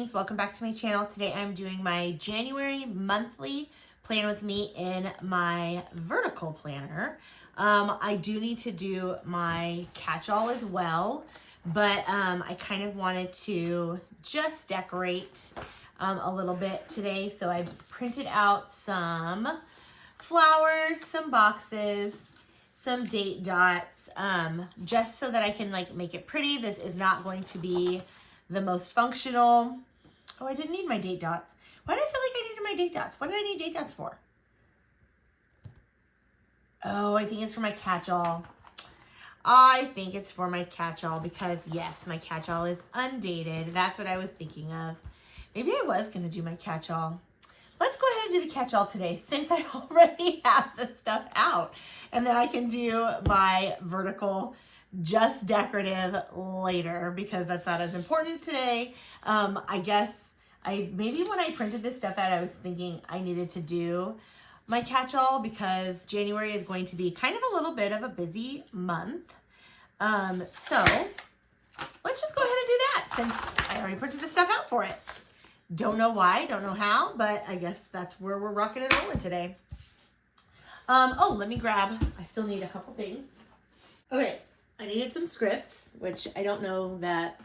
darlings, welcome back to my channel. Today I'm doing my January monthly plan with me in my vertical planner. I do need to do my catch-all as well, but I kind of wanted to just decorate a little bit today. So I printed out some flowers, some boxes, some date dots, just so that I can like make it pretty. This is not going to be the most functional. Oh, I didn't need my date dots. Why did I feel like I needed my date dots? What did I need date dots for? Oh, I think it's for my catch-all. I think it's for my catch-all because yes, my catch-all is undated. That's what I was thinking of. Maybe I was gonna do my catch-all. Let's go ahead and do the catch-all today since I already have the stuff out. And then I can do my vertical just decorative later because that's not as important today. I guess maybe when I printed this stuff out, I was thinking I needed to do my catch-all because January is going to be kind of a little bit of a busy month. So let's just go ahead and do that since I already printed the stuff out for it. Don't know why, don't know how, but I guess that's where we're rocking and rolling today. Oh, let me grab, I still need a couple things. Okay, I needed some scripts, which I don't know that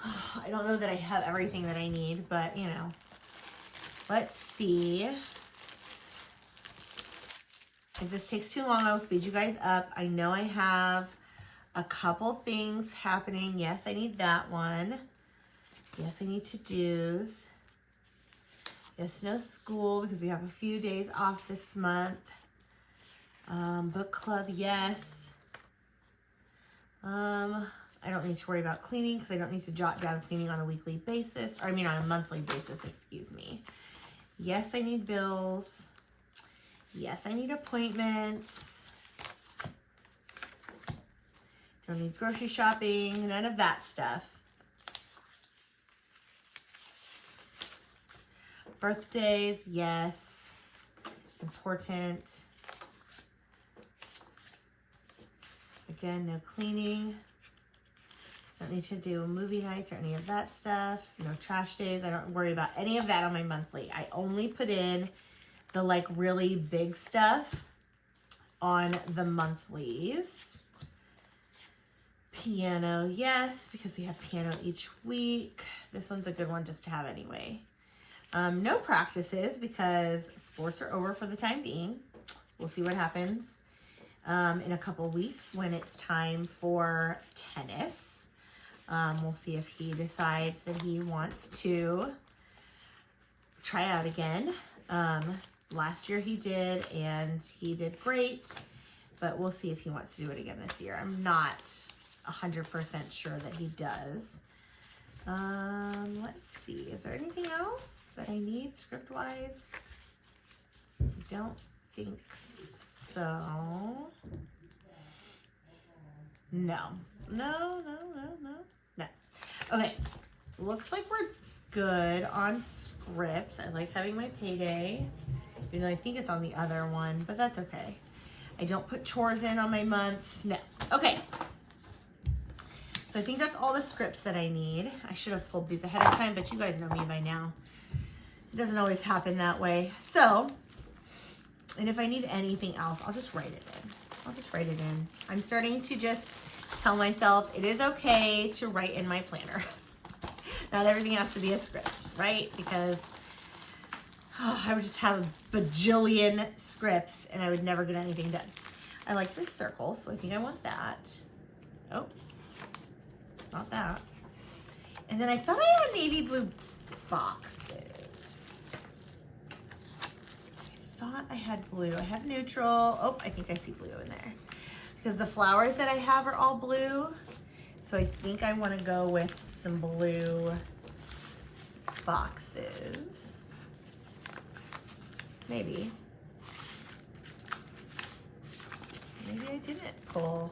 I have everything that I need, but you know, let's see. If this takes too long, I'll speed you guys up. I know I have a couple things happening. Yes, I need that one. Yes, I need to-dos. Yes, no school because we have a few days off this month. Book club, yes. I don't need to worry about cleaning because I don't need to jot down cleaning on a weekly basis. Or I mean on a monthly basis, excuse me. Yes, I need bills. Yes, I need appointments. Don't need grocery shopping, none of that stuff. Birthdays, yes. Important. Again, no cleaning. Don't need to do movie nights or any of that stuff. No trash days. I don't worry about any of that on my monthly. I only put in the like really big stuff on the monthlies. Piano, yes, because we have piano each week. This one's a good one just to have anyway. No practices because sports are over for the time being. We'll see what happens in a couple weeks when it's time for tennis. We'll see if he decides that he wants to try out again. Last year he did, and he did great, but we'll see if he wants to do it again this year. I'm not 100% sure that he does. Let's see, is there anything else that I need script-wise? I don't think so. No. Okay, looks like we're good on scripts. I like having my payday, even though I think it's on the other one, but that's okay. I don't put chores in on my month. No. Okay. So I think that's all the scripts that I need. I should have pulled these ahead of time, but you guys know me by now. It doesn't always happen that way. So, and if I need anything else, I'll just write it in. I'm starting to just tell myself it is okay to write in my planner. Not everything has to be a script, right? Because I would just have a bajillion scripts and I would never get anything done. I like this circle, so I think I want that. Oh, not that. And then I thought I had navy blue boxes. I thought I had blue. I have neutral. Oh, I think I see blue in there. Because the flowers that I have are all blue. So I think I want to go with some blue boxes. Maybe. Maybe I didn't pull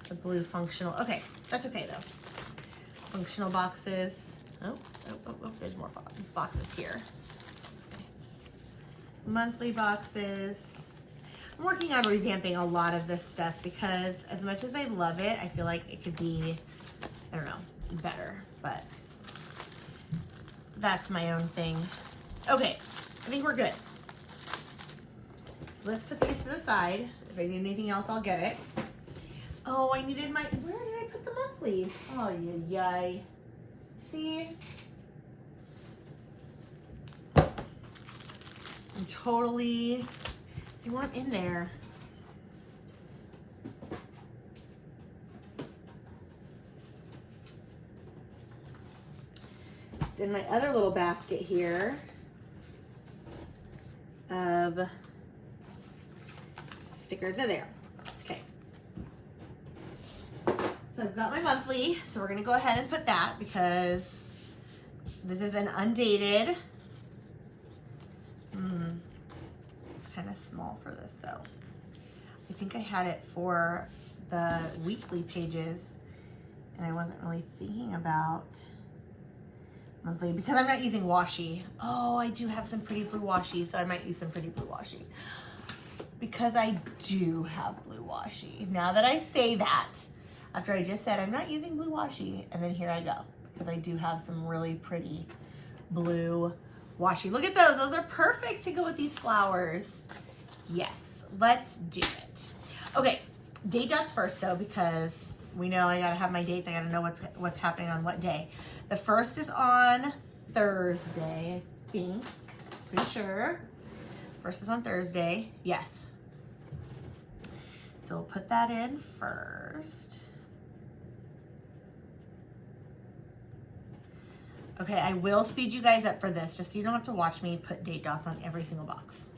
the blue functional. Okay, that's okay though. Functional boxes. Oh, there's more boxes here. Okay. Monthly boxes. I'm working on revamping a lot of this stuff because as much as I love it, I feel like it could be, I don't know, better. But that's my own thing. Okay, I think we're good. So let's put these to the side. If I need anything else, I'll get it. Oh, I needed my, where did I put the monthlies? Oh, yay. See? I'm totally, they weren't in there. It's in my other little basket here of stickers in there. Okay. So I've got my monthly, so we're gonna go ahead and put that because this is an undated. It's kind of small for this though. I think I had it for the weekly pages and I wasn't really thinking about monthly because I'm not using washi. Oh, I do have some pretty blue washi, so I might use some pretty blue washi because I do have blue washi. Now that I say that, after I just said I'm not using blue washi, and then here I go because I do have some really pretty blue washi. Look at those. Those are perfect to go with these flowers. Yes, let's do it. Okay, date dots first though, because we know I gotta have my dates. I gotta know what's happening on what day. The first is on Thursday, I think. Pretty sure. First is on Thursday. Yes. So we'll put that in first. Okay, I will speed you guys up for this, just so you don't have to watch me put date dots on every single box.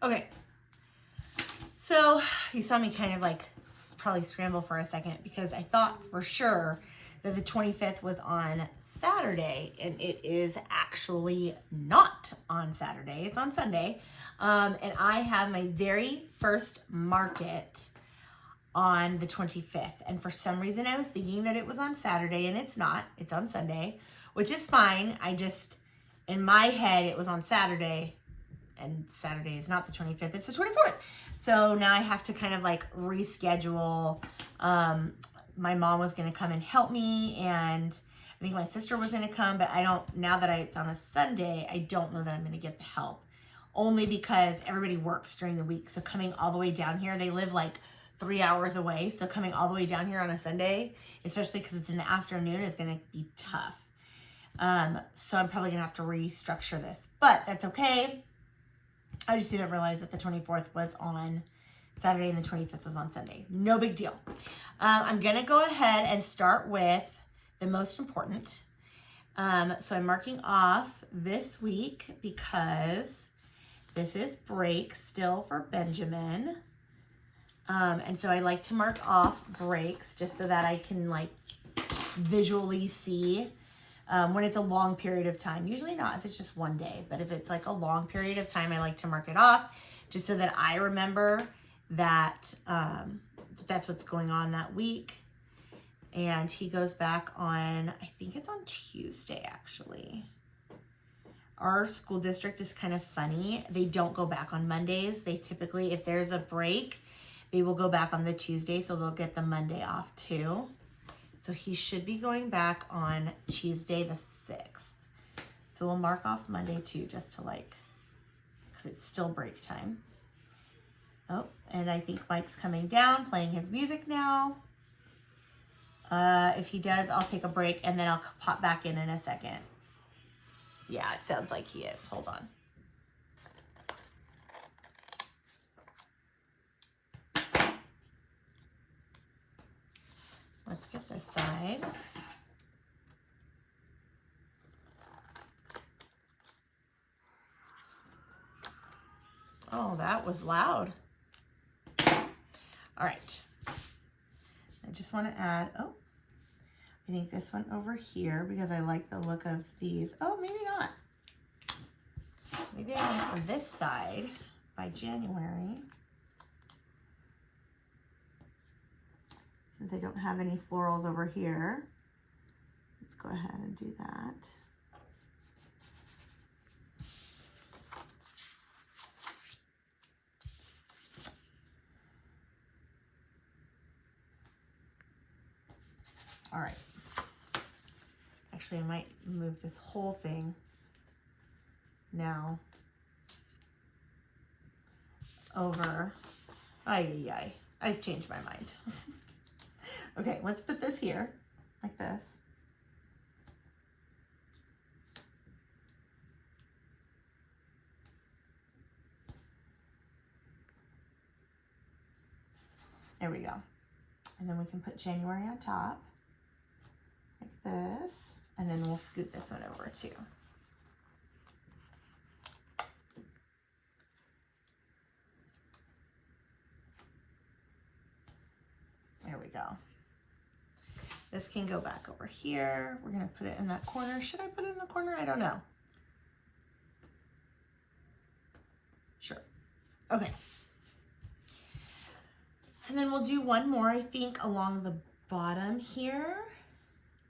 Okay, So you saw me kind of like probably scramble for a second because I thought for sure that the 25th was on Saturday, and it is actually not on Saturday. It's on Sunday. And I have my very first market on the 25th. And for some reason I was thinking that it was on Saturday, and it's not. It's on Sunday, which is fine. I just, in my head, it was on Saturday, and Saturday is not the 25th, it's the 24th. So now I have to kind of like reschedule. My mom was going to come and help me, and I think my sister was going to come, but I don't, now that it's on a Sunday, I don't know that I'm going to get the help, only because everybody works during the week. So coming all the way down here, they live like 3 hours away. So coming all the way down here on a Sunday, especially because it's in the afternoon, is going to be tough. So I'm probably going to have to restructure this, but that's okay. I just didn't realize that the 24th was on Saturday and the 25th was on Sunday. No big deal. I'm going to go ahead and start with the most important. So I'm marking off this week because this is break still for Benjamin. And so I like to mark off breaks just so that I can like visually see when it's a long period of time. Usually not if it's just one day, but if it's like a long period of time, I like to mark it off just so that I remember that that's what's going on that week. And he goes back on, I think it's on Tuesday actually. Our school district is kind of funny. They don't go back on Mondays. They typically, if there's a break, they will go back on the Tuesday, so they'll get the Monday off too. So he should be going back on Tuesday the 6th. So we'll mark off Monday too, just to like, because it's still break time. Oh, and I think Mike's coming down, playing his music now. If he does, I'll take a break and then I'll pop back in a second. Yeah, it sounds like he is. Hold on. Let's get this side. Oh, that was loud. All right. I just want to add, oh, I think this one over here because I like the look of these. Oh, maybe not. Maybe I want this side by January. Since I don't have any florals over here, let's go ahead and do that. All right. Actually, I might move this whole thing now over. Ay. I've changed my mind. Okay, let's put this here, like this. There we go. And then we can put January on top, like this. And then we'll scoot this one over too. There we go. This can go back over here. We're gonna put it in that corner. Should I put it in the corner? I don't know. Sure. Okay. And then we'll do one more, I think, along the bottom here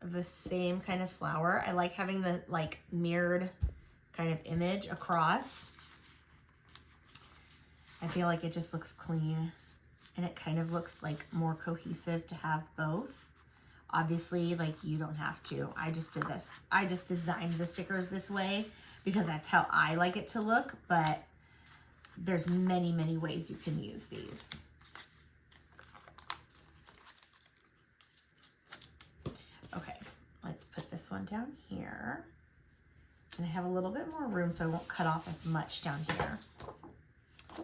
of the same kind of flower. I like having the like mirrored kind of image across. I feel like it just looks clean and it kind of looks like more cohesive to have both. Obviously, like you don't have to. I just did this. I just designed the stickers this way because that's how I like it to look, but there's many, many ways you can use these. Okay, let's put this one down here. And I have a little bit more room so I won't cut off as much down here.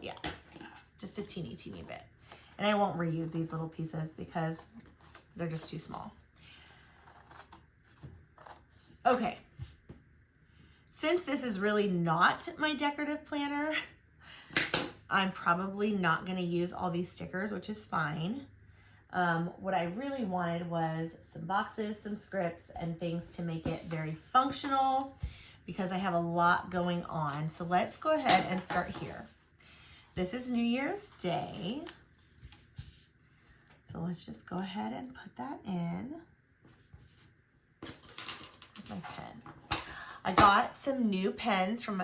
Yeah, just a teeny bit. And I won't reuse these little pieces because they're just too small. Okay, since this is really not my decorative planner, I'm probably not going to use all these stickers, which is fine. What I really wanted was some boxes, some scripts, and things to make it very functional because I have a lot going on. So let's go ahead and start here. This is New Year's Day. So let's just go ahead and put that in. Here's my pen. I got some new pens from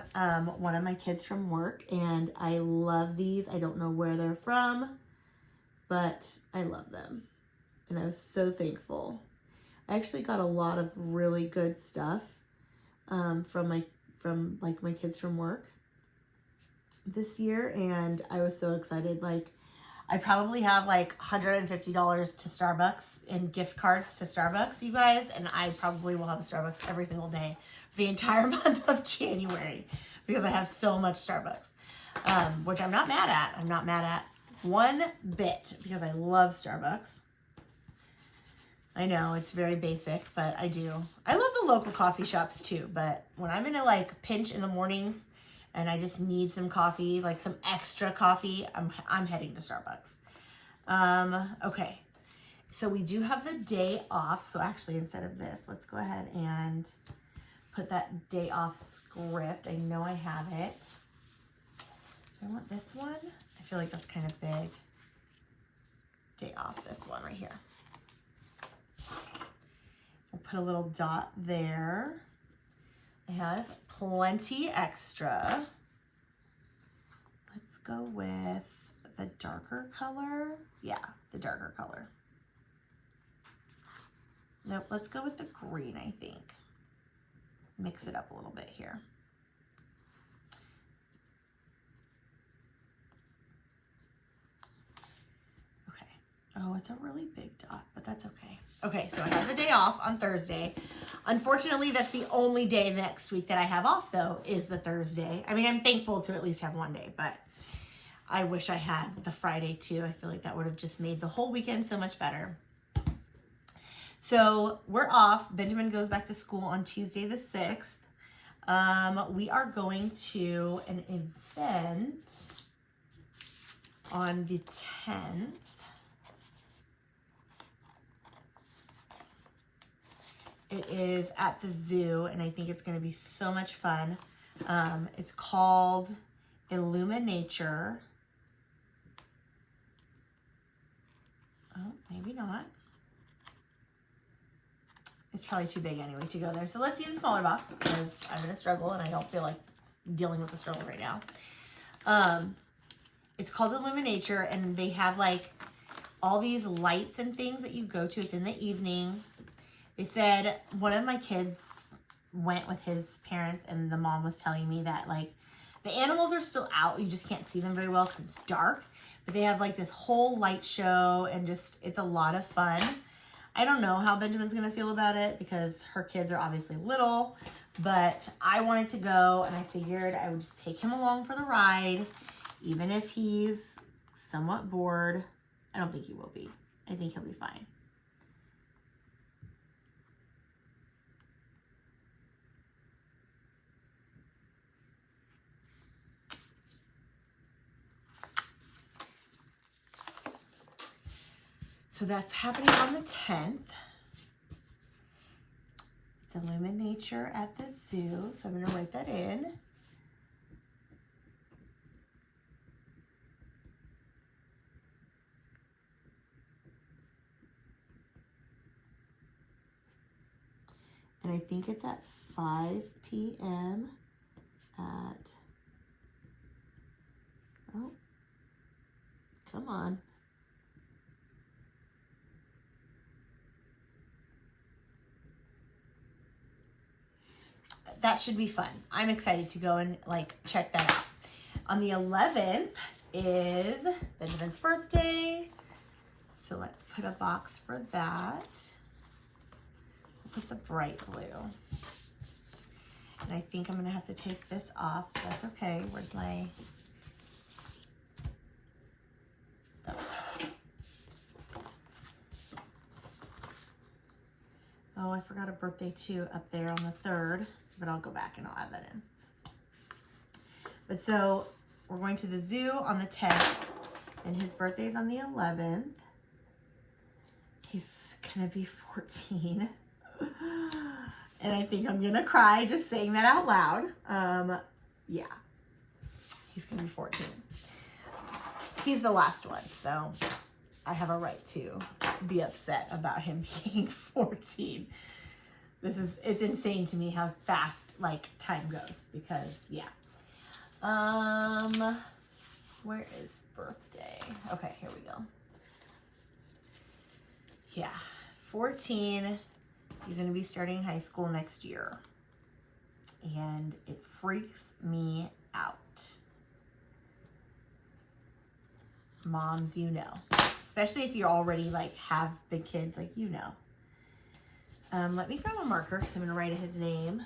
one of my kids from work, and I love these. I don't know where they're from, but I love them, and I was so thankful. I actually got a lot of really good stuff from my kids from work this year, and I was so excited. Like, I probably have like $150 to Starbucks in gift cards to Starbucks, you guys, and I probably will have a Starbucks every single day for the entire month of January because I have so much Starbucks, which I'm not mad at. I'm not mad at one bit because I love Starbucks. I know it's very basic, but I do. I love the local coffee shops too, but when I'm in a like pinch in the mornings and I just need some coffee, like some extra coffee, I'm heading to Starbucks. Okay, so we do have the day off. So actually, instead of this, let's go ahead and put that day off script. I know I have it. I want this one. I feel like that's kind of big. Day off, this one right here. We'll put a little dot there. I have plenty extra. Let's go with the darker color. Yeah, the darker color. Nope, let's go with the green, I think. Mix it up a little bit here. Okay. Oh, it's a really big dot, but that's okay. Okay, so I have the day off on Thursday. Unfortunately, that's the only day next week that I have off, though, is the Thursday. I mean, I'm thankful to at least have one day, but I wish I had the Friday, too. I feel like that would have just made the whole weekend so much better. So we're off. Benjamin goes back to school on Tuesday the 6th. We are going to an event on the 10th. It is at the zoo, and I think it's going to be so much fun. It's called Illuminature. Oh, maybe not. It's probably too big anyway to go there. So let's use a smaller box because I'm going to struggle, and I don't feel like dealing with the struggle right now. It's called Illuminature, and they have like all these lights and things that you go to. It's in the evening. They said one of my kids went with his parents, and the mom was telling me that like the animals are still out. You just can't see them very well because it's dark. But they have like this whole light show, and just it's a lot of fun. I don't know how Benjamin's going to feel about it because her kids are obviously little. But I wanted to go, and I figured I would just take him along for the ride. Even if he's somewhat bored. I don't think he will be. I think he'll be fine. So that's happening on the 10th. It's Illuminature at the zoo. So I'm going to write that in. And I think it's at 5 p.m. at, oh, come on. That should be fun. I'm excited to go and like check that out. On the 11th is Benjamin's birthday. So let's put a box for that. We'll put the bright blue. And I think I'm gonna have to take this off, but that's okay. Where's my, oh, I forgot a birthday too up there on the 3rd. But I'll go back and I'll add that in. But so we're going to the zoo on the 10th, and his birthday's on the 11th. He's gonna be 14. And I think I'm gonna cry just saying that out loud. Yeah, he's gonna be 14. He's the last one, so I have a right to be upset about him being 14. It's insane to me how fast like time goes, because yeah. Where is birthday? Okay, here we go. Yeah, 14. He's gonna be starting high school next year. And it freaks me out. Moms, you know. Especially if you already like have big kids, like you know. Let me grab a marker because I'm gonna write his name.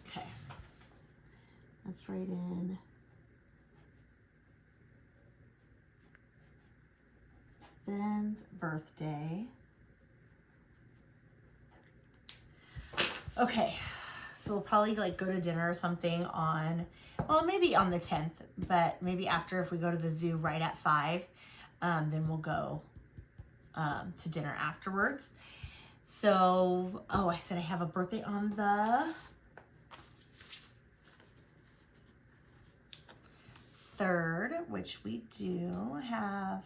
Okay. Let's write in Ben's birthday. Okay, so we'll probably like go to dinner or something on, well, maybe on the 10th, but maybe after, if we go to the zoo right at 5, then we'll go to dinner afterwards. So, oh, I said I have a birthday on the 3rd, which we do have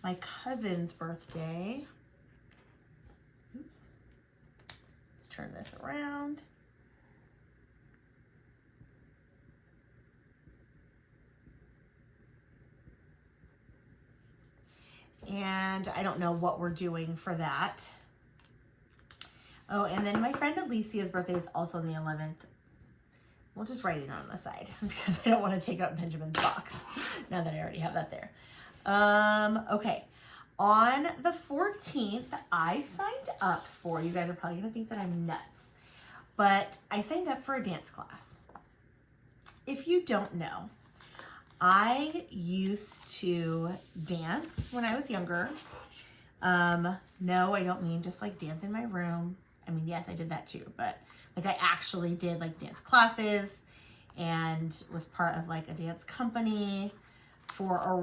my cousin's birthday. Oops. Let's turn this around. And I don't know what we're doing for that. Oh, and then my friend Alicia's birthday is also on the 11th. We'll just write it on the side because I don't want to take up Benjamin's box now that I already have that there. Okay. On the 14th, I signed up for, you guys are probably going to think that I'm nuts, but I signed up for a dance class. If you don't know, I used to dance when I was younger. No, I don't mean just like dance in my room. I mean, yes, I did that too, but like I actually did like dance classes and was part of like a dance company for a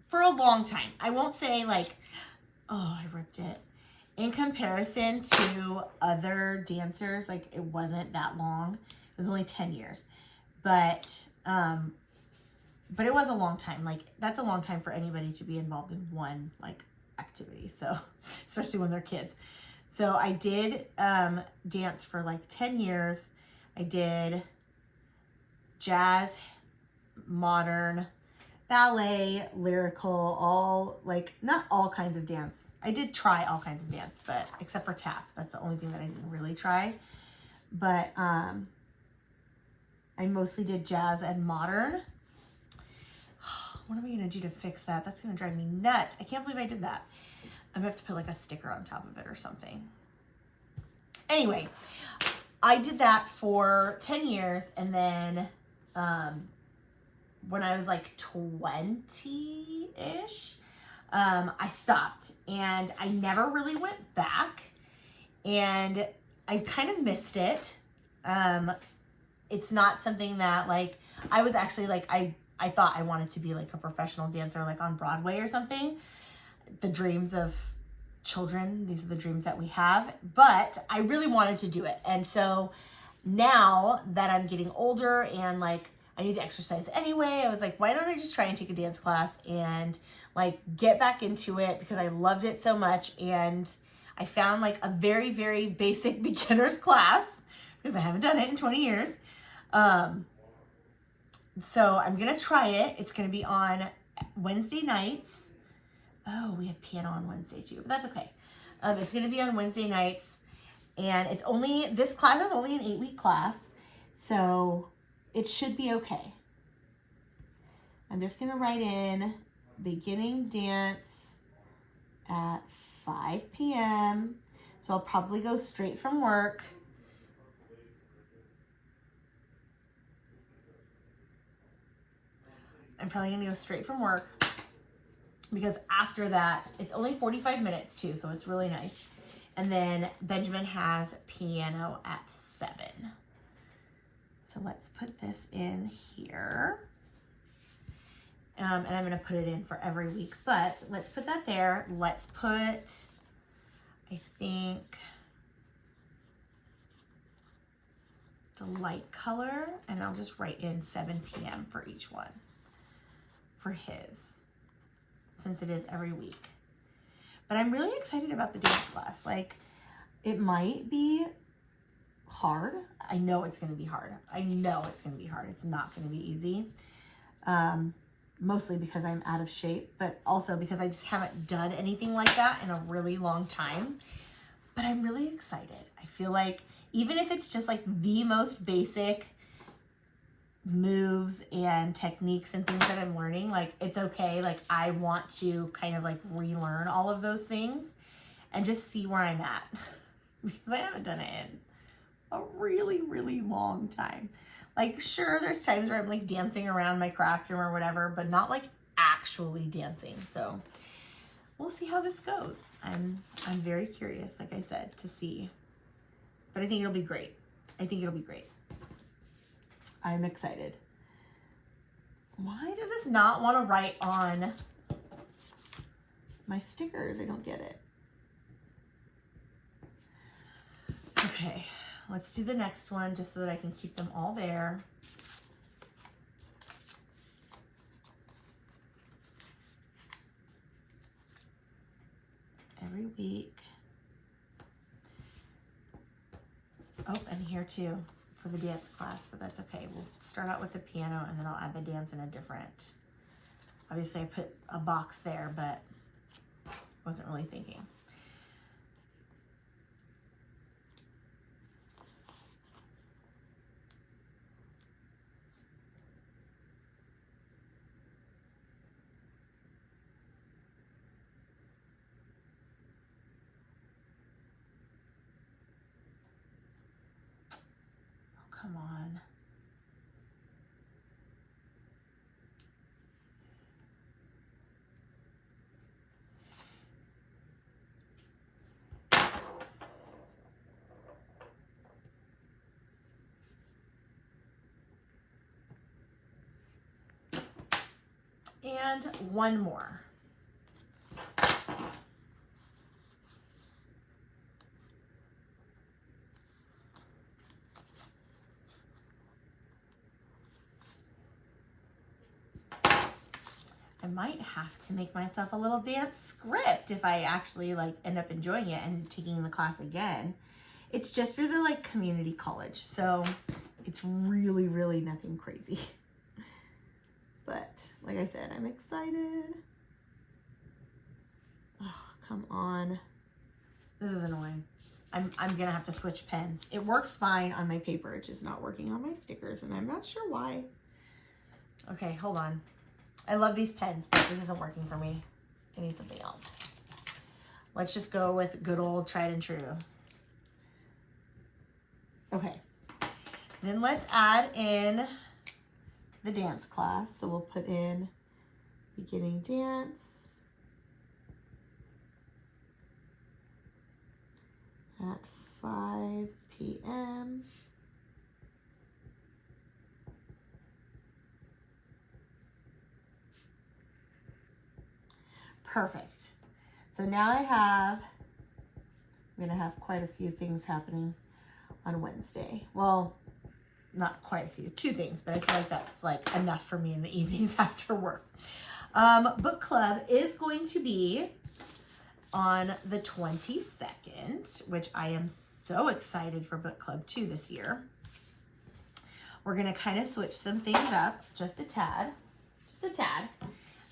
for a long time. I won't say like, oh, I ripped it. In comparison to other dancers, like it wasn't that long. It was only 10 years. But it was a long time. Like that's a long time for anybody to be involved in one like activity. So, especially when they're kids. So I did dance for like 10 years. I did jazz, modern, ballet, lyrical, all like, not all kinds of dance. I did try all kinds of dance, but except for tap. That's the only thing that I didn't really try. But I mostly did jazz and modern. What am I going to do to fix that? That's going to drive me nuts. I can't believe I did that. I'm going to have to put like a sticker on top of it or something. Anyway, I did that for 10 years. And then when I was like 20-ish, I stopped. And I never really went back. And I kind of missed it. It's not something that like, I was actually like, I thought I wanted to be like a professional dancer, like on Broadway or something. The dreams of children, these are the dreams that we have, but I really wanted to do it. And so now that I'm getting older and like, I need to exercise anyway, I was like, why don't I just try and take a dance class and like get back into it, because I loved it so much. And I found like a very, very basic beginner's class because I haven't done it in 20 years. So I'm going to try it. It's going to be on Wednesday nights. Oh, we have piano on Wednesday too, but that's okay. It's going to be on Wednesday nights, and this class is only an 8-week class, so it should be okay. I'm just going to write in beginning dance at 5 p.m. So I'll probably go straight from work. I'm probably gonna go straight from work because after that, it's only 45 minutes too, so it's really nice. And then Benjamin has piano at 7. So let's put this in here. And I'm gonna put it in for every week, but let's put that there. Let's put, I think, the light color, and I'll just write in 7 p.m. for each one for his, since it is every week. But I'm really excited about the dance class. Like, it might be hard. I know it's gonna be hard. I know it's gonna be hard. It's not gonna be easy. Mostly because I'm out of shape, but also because I just haven't done anything like that in a really long time. But I'm really excited. I feel like even if it's just like the most basic moves and techniques and things that I'm learning, like it's okay. Like I want to kind of like relearn all of those things and just see where I'm at because I haven't done it in a really, really long time. Like, sure, there's times where I'm like dancing around my craft room or whatever, but not like actually dancing. So we'll see how this goes. I'm very curious, like I said, to see. But I think it'll be great. I think it'll be great. I'm excited. Why does this not want to write on my stickers? I don't get it. Okay. Let's do the next one just so that I can keep them all there. Every week. Oh, and here too for the dance class, but that's okay. We'll start out with the piano and then I'll add the dance in a different. Obviously I put a box there, but wasn't really thinking. Come on. And one more. I might have to make myself a little dance script if I actually like end up enjoying it and taking the class again. It's just through the like community college, so it's really, really nothing crazy. But like I said, I'm excited. Oh, come on. This is annoying. I'm gonna have to switch pens. It works fine on my paper, it's just not working on my stickers, and I'm not sure why. Okay, hold on. I love these pens, but this isn't working for me. I need something else. Let's just go with good old tried and true. Okay. Then let's add in the dance class. So we'll put in beginning dance. At 5 p.m. Perfect. So now I'm gonna have quite a few things happening on Wednesday. Well, not quite a few, 2 things, but I feel like that's like enough for me in the evenings after work. Book club is going to be on the 22nd, which I am so excited for book club 2 this year. We're gonna kind of switch some things up just a tad,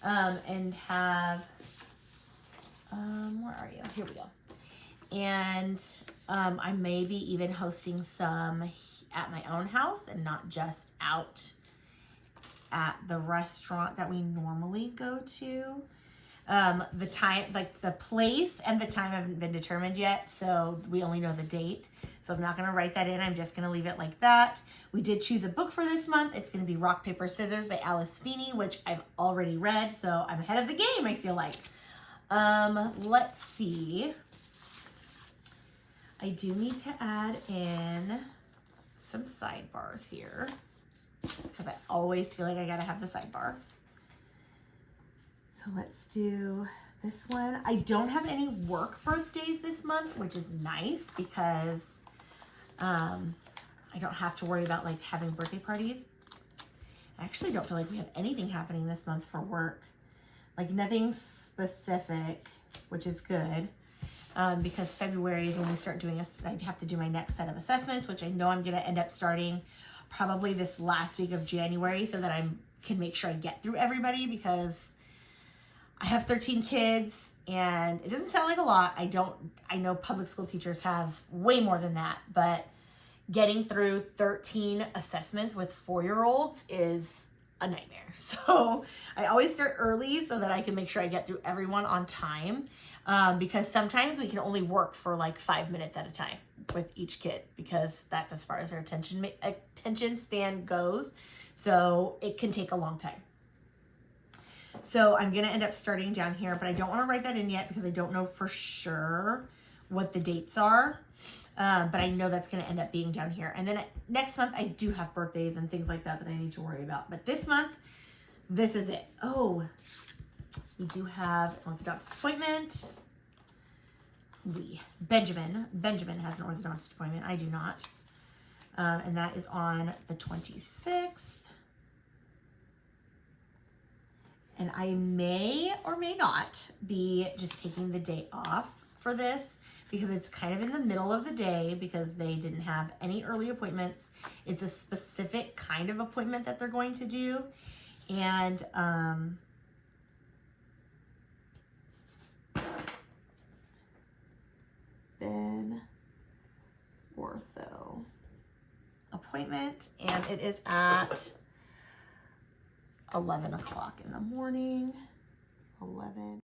and have, where are you? Here we go. And I may be even hosting some at my own house and not just out at the restaurant that we normally go to. The time, like the place and the time haven't been determined yet, so we only know the date. So I'm not going to write that in. I'm just going to leave it like that. We did choose a book for this month. It's going to be Rock, Paper, Scissors by Alice Feeney, which I've already read. So I'm ahead of the game, I feel like. Let's see. I do need to add in some sidebars here because I always feel like I got to have the sidebar. So let's do this one. I don't have any work birthdays this month, which is nice because I don't have to worry about like having birthday parties. I actually don't feel like we have anything happening this month for work. Like nothing specific, which is good. Because February is when we start doing I have to do my next set of assessments, which I know I'm going to end up starting probably this last week of January so that I can make sure I get through everybody because I have 13 kids and it doesn't sound like a lot. I know public school teachers have way more than that, but getting through 13 assessments with 4-year-olds is a nightmare. So I always start early so that I can make sure I get through everyone on time. Because sometimes we can only work for like 5 minutes at a time with each kid because that's as far as their attention span goes. So it can take a long time. So I'm going to end up starting down here, but I don't want to write that in yet because I don't know for sure what the dates are. But I know that's going to end up being down here. And then next month, I do have birthdays and things like that I need to worry about. But this month, this is it. Oh, we do have an orthodontist appointment. Benjamin has an orthodontist appointment. I do not. And that is on the 26th. And I may or may not be just taking the day off for this because it's kind of in the middle of the day because they didn't have any early appointments. It's a specific kind of appointment that they're going to do. And then ortho appointment, and it is at 11 o'clock in the morning. 11.